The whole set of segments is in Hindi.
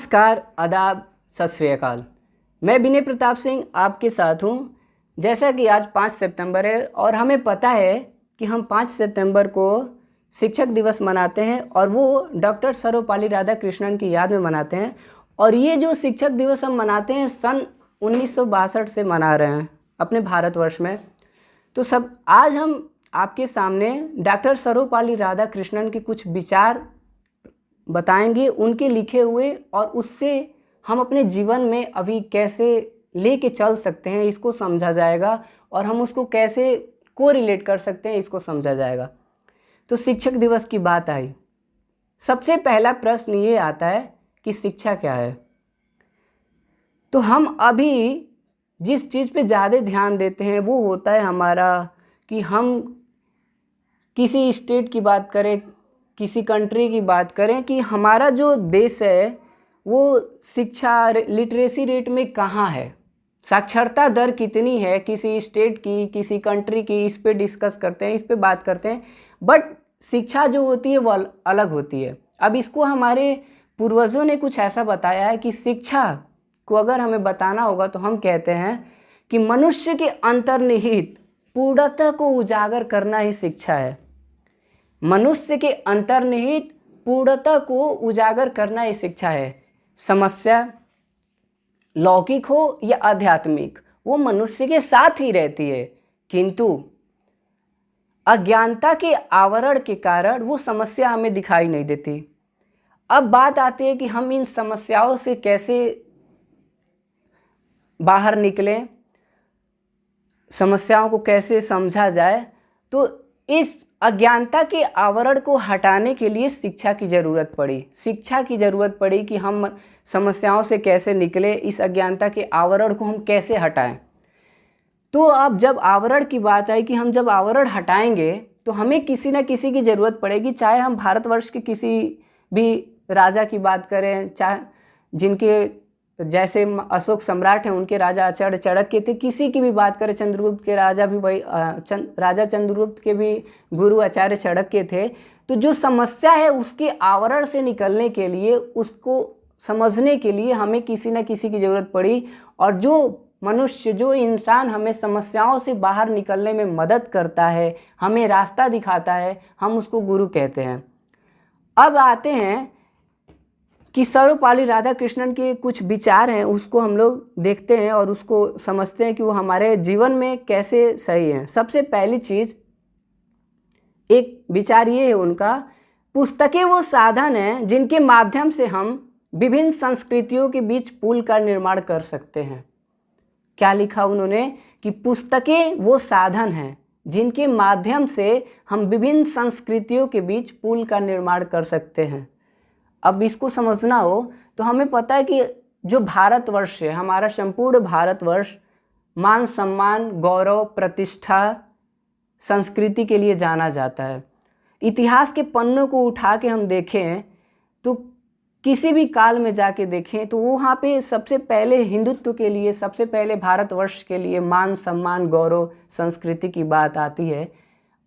नमस्कार, आदाब, सत श्री अकाल। मैं विनय प्रताप सिंह आपके साथ हूँ। जैसा कि आज 5 सितंबर है और हमें पता है कि हम 5 सितंबर को शिक्षक दिवस मनाते हैं और वो डॉक्टर सर्वपल्ली राधाकृष्णन की याद में मनाते हैं। और ये जो शिक्षक दिवस हम मनाते हैं सन 1962 से मना रहे हैं अपने भारतवर्ष में। तो सब आज हम आपके सामने डॉक्टर सर्वपल्ली राधाकृष्णन के कुछ विचार बताएंगे, उनके लिखे हुए, और उससे हम अपने जीवन में अभी कैसे लेके चल सकते हैं इसको समझा जाएगा, और हम उसको कैसे कोरिलेट कर सकते हैं इसको समझा जाएगा। तो शिक्षक दिवस की बात आई, सबसे पहला प्रश्न ये आता है कि शिक्षा क्या है। तो हम अभी जिस चीज़ पे ज़्यादा ध्यान देते हैं वो होता है हमारा कि हम किसी स्टेट की बात करें, किसी कंट्री की बात करें कि हमारा जो देश है वो शिक्षा लिटरेसी रेट में कहाँ है, साक्षरता दर कितनी है किसी स्टेट की, किसी कंट्री की, इस पे डिस्कस करते हैं, इस पे बात करते हैं। बट शिक्षा जो होती है वो अलग होती है। अब इसको हमारे पूर्वजों ने कुछ ऐसा बताया है कि शिक्षा को अगर हमें बताना होगा तो हम कहते हैं कि मनुष्य के अंतर्निहित पूर्णता को उजागर करना ही शिक्षा है। मनुष्य के अंतर्निहित पूर्णता को उजागर करना ही शिक्षा है। समस्या लौकिक हो या आध्यात्मिक, वो मनुष्य के साथ ही रहती है, किंतु अज्ञानता के आवरण के कारण वो समस्या हमें दिखाई नहीं देती। अब बात आती है कि हम इन समस्याओं से कैसे बाहर निकलें, समस्याओं को कैसे समझा जाए। तो इस अज्ञानता के आवरण को हटाने के लिए शिक्षा की ज़रूरत पड़ी। शिक्षा की ज़रूरत पड़ी कि हम समस्याओं से कैसे निकले, इस अज्ञानता के आवरण को हम कैसे हटाएं। तो अब जब आवरण की बात आई कि हम जब आवरण हटाएंगे तो हमें किसी न किसी की ज़रूरत पड़ेगी, चाहे हम भारतवर्ष के किसी भी राजा की बात करें, चाहे जिनके जैसे अशोक सम्राट हैं उनके राजा आचार्य चाणक्य थे, किसी की भी बात करें, चंद्रगुप्त के राजा भी वही राजा चंद्रगुप्त के भी गुरु आचार्य चाणक्य थे। तो जो समस्या है उसके आवरण से निकलने के लिए, उसको समझने के लिए हमें किसी न किसी की ज़रूरत पड़ी। और जो मनुष्य, जो इंसान हमें समस्याओं से बाहर निकलने में मदद करता है, हमें रास्ता दिखाता है, हम उसको गुरु कहते हैं। अब आते हैं कि सर्वपल्ली राधाकृष्णन के कुछ विचार हैं, उसको हम लोग देखते हैं और उसको समझते हैं कि वो हमारे जीवन में कैसे सही हैं। सबसे पहली चीज़, एक विचार ये है उनका, पुस्तकें वो साधन हैं जिनके माध्यम से हम विभिन्न संस्कृतियों के बीच पुल का निर्माण कर सकते हैं। क्या लिखा उन्होंने कि पुस्तकें वो साधन हैं जिनके माध्यम से हम विभिन्न संस्कृतियों के बीच पुल का निर्माण कर सकते हैं। अब इसको समझना हो तो हमें पता है कि जो भारतवर्ष है, हमारा संपूर्ण भारतवर्ष मान सम्मान, गौरव, प्रतिष्ठा, संस्कृति के लिए जाना जाता है। इतिहास के पन्नों को उठा के हम देखें तो किसी भी काल में जाके देखें तो वहाँ पे सबसे पहले हिंदुत्व के लिए, सबसे पहले भारतवर्ष के लिए मान सम्मान, गौरव, संस्कृति की बात आती है।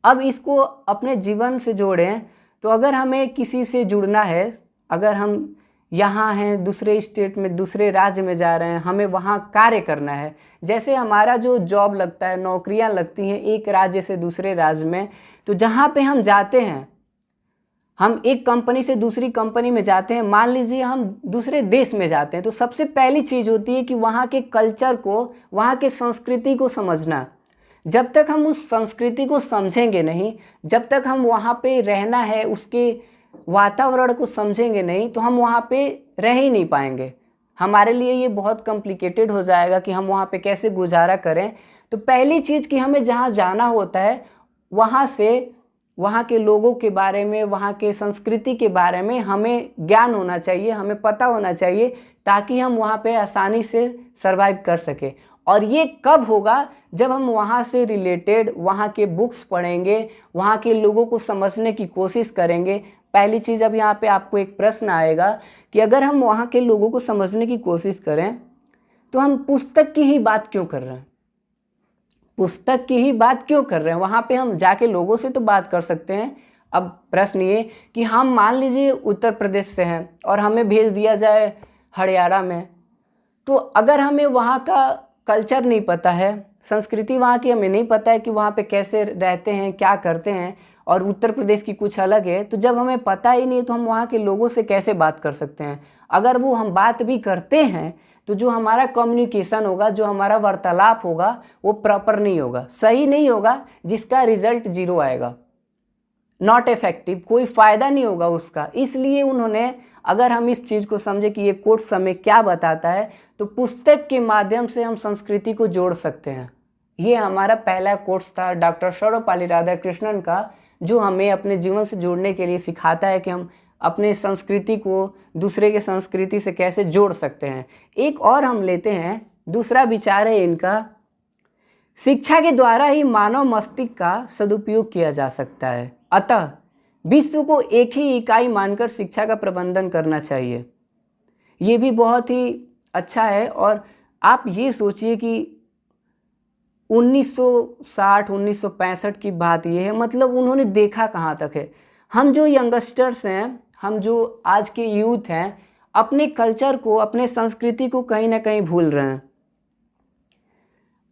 अब इसको अपने जीवन से जोड़ें तो अगर हमें किसी से जुड़ना है, अगर हम यहाँ हैं, दूसरे स्टेट में, दूसरे राज्य में जा रहे हैं, हमें वहाँ कार्य करना है, जैसे हमारा जो जॉब लगता है, नौकरियाँ लगती हैं एक राज्य से दूसरे राज्य में, तो जहाँ पे हम जाते हैं, हम एक कंपनी से दूसरी कंपनी में जाते हैं, मान लीजिए हम दूसरे देश में जाते हैं, तो सबसे पहली चीज़ होती है कि वहाँ के कल्चर को, वहाँ के संस्कृति को समझना। जब तक हम उस संस्कृति को समझेंगे नहीं, जब तक हम वहाँ पे रहना है, उसके वातावरण को समझेंगे नहीं, तो हम वहाँ पे रह ही नहीं पाएंगे। हमारे लिए ये बहुत कॉम्प्लिकेटेड हो जाएगा कि हम वहाँ पे कैसे गुजारा करें। तो पहली चीज़ कि हमें जहाँ जाना होता है वहाँ से, वहाँ के लोगों के बारे में, वहाँ के संस्कृति के बारे में हमें ज्ञान होना चाहिए, हमें पता होना चाहिए, ताकि हम वहाँ पे आसानी से सर्वाइव कर सकें। और ये कब होगा? जब हम वहाँ से रिलेटेड वहाँ के बुक्स पढ़ेंगे, वहाँ के लोगों को समझने की कोशिश करेंगे। पहली चीज़, अब यहाँ पे आपको एक प्रश्न आएगा कि अगर हम वहाँ के लोगों को समझने की कोशिश करें तो हम पुस्तक की ही बात क्यों कर रहे हैं? पुस्तक की ही बात क्यों कर रहे हैं? वहाँ पे हम जाके लोगों से तो बात कर सकते हैं। अब प्रश्न ये कि हम मान लीजिए उत्तर प्रदेश से हैं और हमें भेज दिया जाए हरियाणा में। तो अगर हमें वहाँ का कल्चर नहीं पता है, संस्कृति वहाँ की हमें नहीं पता है कि वहाँ पे कैसे रहते हैं, क्या करते हैं, और उत्तर प्रदेश की कुछ अलग है, तो जब हमें पता ही नहीं तो हम वहाँ के लोगों से कैसे बात कर सकते हैं। अगर वो हम बात भी करते हैं तो जो हमारा कम्युनिकेशन होगा, जो हमारा वार्तालाप होगा, वो प्रॉपर नहीं होगा, सही नहीं होगा, जिसका रिजल्ट 0 आएगा, नॉट इफेक्टिव, कोई फ़ायदा नहीं होगा उसका। इसलिए उन्होंने, अगर हम इस चीज़ को समझे कि ये कोट्स हमें क्या बताता है, तो पुस्तक के माध्यम से हम संस्कृति को जोड़ सकते हैं। ये हमारा पहला कोट्स था डॉक्टर सर्वपल्ली राधाकृष्णन का, जो हमें अपने जीवन से जोड़ने के लिए सिखाता है कि हम अपने संस्कृति को दूसरे के संस्कृति से कैसे जोड़ सकते हैं। एक और हम लेते हैं, दूसरा विचार है इनका, शिक्षा के द्वारा ही मानव मस्तिष्क का सदुपयोग किया जा सकता है, अतः विश्व को एक ही इकाई मानकर शिक्षा का प्रबंधन करना चाहिए। ये भी बहुत ही अच्छा है। और आप ये सोचिए कि 1960 1965 की बात ये है, मतलब उन्होंने देखा कहाँ तक है। हम जो यंगस्टर्स हैं, हम जो आज के यूथ हैं, अपने कल्चर को, अपने संस्कृति को कहीं ना कहीं भूल रहे हैं।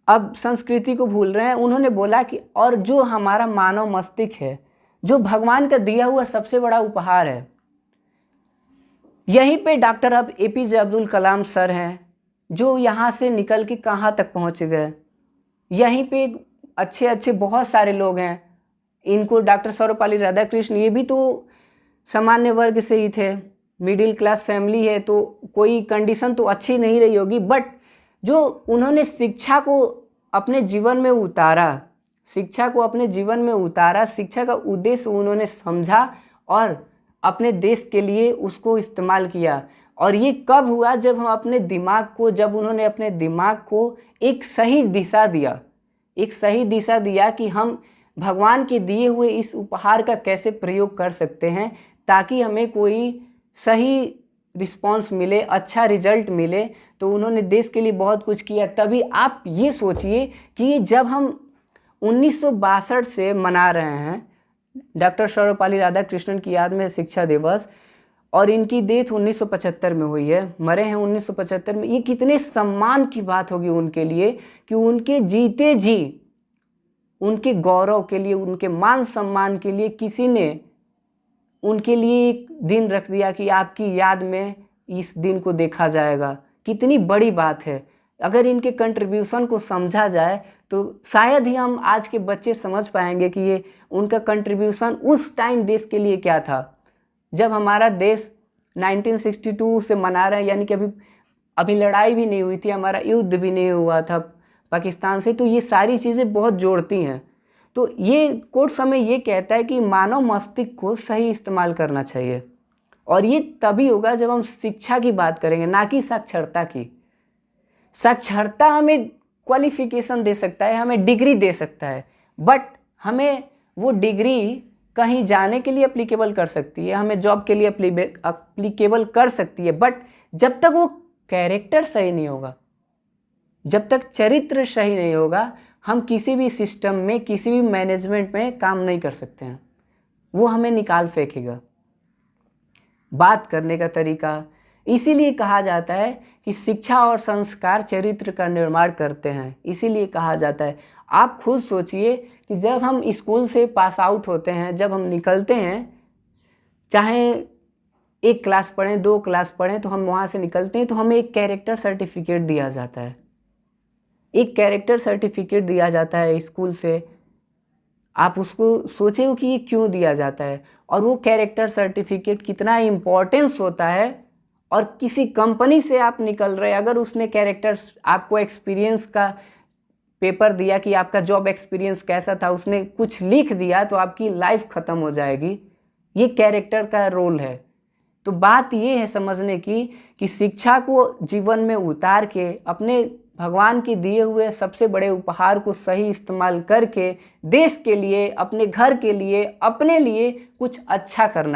अब संस्कृति को भूल रहे हैं। उन्होंने बोला कि और जो हमारा मानव मस्तिष्क है, जो भगवान का दिया हुआ सबसे बड़ा उपहार है, यहीं पे डॉक्टर अब APJ अब्दुल कलाम सर हैं, जो यहाँ से निकल के कहाँ तक पहुँच गए। यहीं पे अच्छे अच्छे बहुत सारे लोग हैं, इनको डॉक्टर सर्वपल्ली राधाकृष्ण, ये भी तो सामान्य वर्ग से ही थे, मिडिल क्लास फैमिली है, तो कोई कंडीशन तो अच्छी नहीं रही होगी, बट जो उन्होंने शिक्षा को अपने जीवन में उतारा, शिक्षा को अपने जीवन में उतारा, शिक्षा का उद्देश्य उन्होंने समझा और अपने देश के लिए उसको इस्तेमाल किया। और ये कब हुआ, जब हम अपने दिमाग को, जब उन्होंने अपने दिमाग को एक सही दिशा दिया, एक सही दिशा दिया कि हम भगवान के दिए हुए इस उपहार का कैसे प्रयोग कर सकते हैं ताकि हमें कोई सही रिस्पॉन्स मिले, अच्छा रिजल्ट मिले। तो उन्होंने देश के लिए बहुत कुछ किया। तभी आप ये सोचिए कि जब हम 1962 से मना रहे हैं डॉक्टर सर्वपल्ली राधाकृष्णन की याद में शिक्षा दिवस, और इनकी डेथ 1975 में हुई है, मरे हैं 1975 में, ये कितने सम्मान की बात होगी उनके लिए कि उनके जीते जी, उनके गौरव के लिए, उनके मान सम्मान के लिए किसी ने उनके लिए एक दिन रख दिया कि आपकी याद में इस दिन को देखा जाएगा। कितनी बड़ी बात है। अगर इनके कंट्रीब्यूशन को समझा जाए तो शायद ही हम आज के बच्चे समझ पाएंगे कि ये उनका कंट्रीब्यूशन उस टाइम देश के लिए क्या था। जब हमारा देश 1962 से मना रहे हैं, यानी कि अभी लड़ाई भी नहीं हुई थी, हमारा युद्ध भी नहीं हुआ था पाकिस्तान से, तो ये सारी चीज़ें बहुत जोड़ती हैं। तो ये कोट्स हमें ये कहता है कि मानव मस्तिष्क को सही इस्तेमाल करना चाहिए, और ये तभी होगा जब हम शिक्षा की बात करेंगे, ना कि साक्षरता की। साक्षरता हमें क्वालिफिकेशन दे सकता है, हमें डिग्री दे सकता है, बट हमें वो डिग्री कहीं जाने के लिए अप्लीकेबल कर सकती है, हमें जॉब के लिए अप्लीकेबल कर सकती है, बट जब तक वो कैरेक्टर सही नहीं होगा, जब तक चरित्र सही नहीं होगा, हम किसी भी सिस्टम में, किसी भी मैनेजमेंट में काम नहीं कर सकते हैं। वो हमें निकाल फेंकेगा। बात करने का तरीका, इसीलिए कहा जाता है कि शिक्षा और संस्कार चरित्र का निर्माण करते हैं, इसीलिए कहा जाता है। आप खुद सोचिए कि जब हम स्कूल से पास आउट होते हैं, जब हम निकलते हैं, चाहे 1 क्लास पढ़ें, 2 क्लास पढ़ें, तो हम वहाँ से निकलते हैं तो हमें एक कैरेक्टर सर्टिफिकेट दिया जाता है, एक कैरेक्टर सर्टिफिकेट दिया जाता है स्कूल से। आप उसको सोचे कि ये क्यों दिया जाता है, और वो कैरेक्टर सर्टिफिकेट कितना इम्पोर्टेंस होता है। और किसी कंपनी से आप निकल रहे, अगर उसने कैरेक्टर, आपको एक्सपीरियंस का पेपर दिया कि आपका जॉब एक्सपीरियंस कैसा था, उसने कुछ लिख दिया, तो आपकी लाइफ ख़त्म हो जाएगी। ये कैरेक्टर का रोल है। तो बात ये है समझने की कि शिक्षा को जीवन में उतार के अपने भगवान के दिए हुए सबसे बड़े उपहार को सही इस्तेमाल करके देश के लिए, अपने घर के लिए, अपने लिए कुछ अच्छा करना।